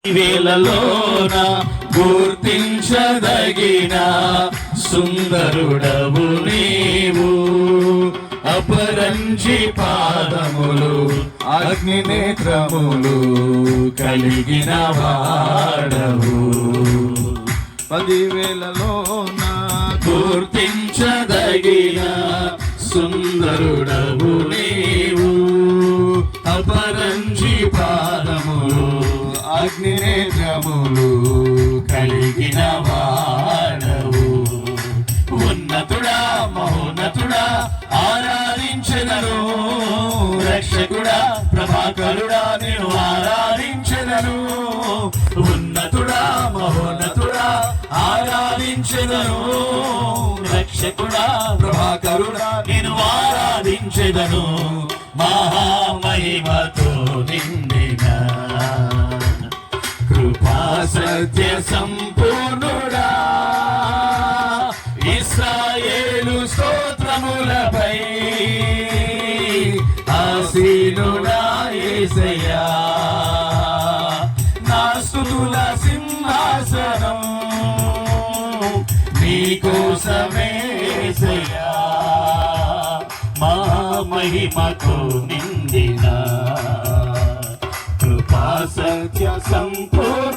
వేళలోన గుర్తించదగిన సుందరుడవు నీవు. అపరంజి పాదములు అగ్ని నేత్రములు కలిగిన వాడవు. 10,000లోన గుర్తించదగిన సుందరుడవు నీవు. అపరంజి పాదములు అగ్ని నేత్రములు కలిగిన వాడవు. ఉన్నతుడా మహోన్నతుడా ఆరాధించెదను. రక్షకుడా ప్రభాకరుడా నేను ఆరాధించెదను. ఉన్నతుడా మహోన్నతుడా ఆరాధించెదను. రక్షకుడా ప్రభాకరుడా నేను ఆరాధించెదను. మహామహిమతో నిండిన కృపా సత్య సంపూర్ణుడా ఇశ్రాయేలు స్తోత్రములపై ఆసీనుడా యేసయ్యా. నా స్తుతుల సింహాసనం నీకోసమే యేసయ్యా. మహిమతో నిండిన కృపా సత్య సంపూర్ణ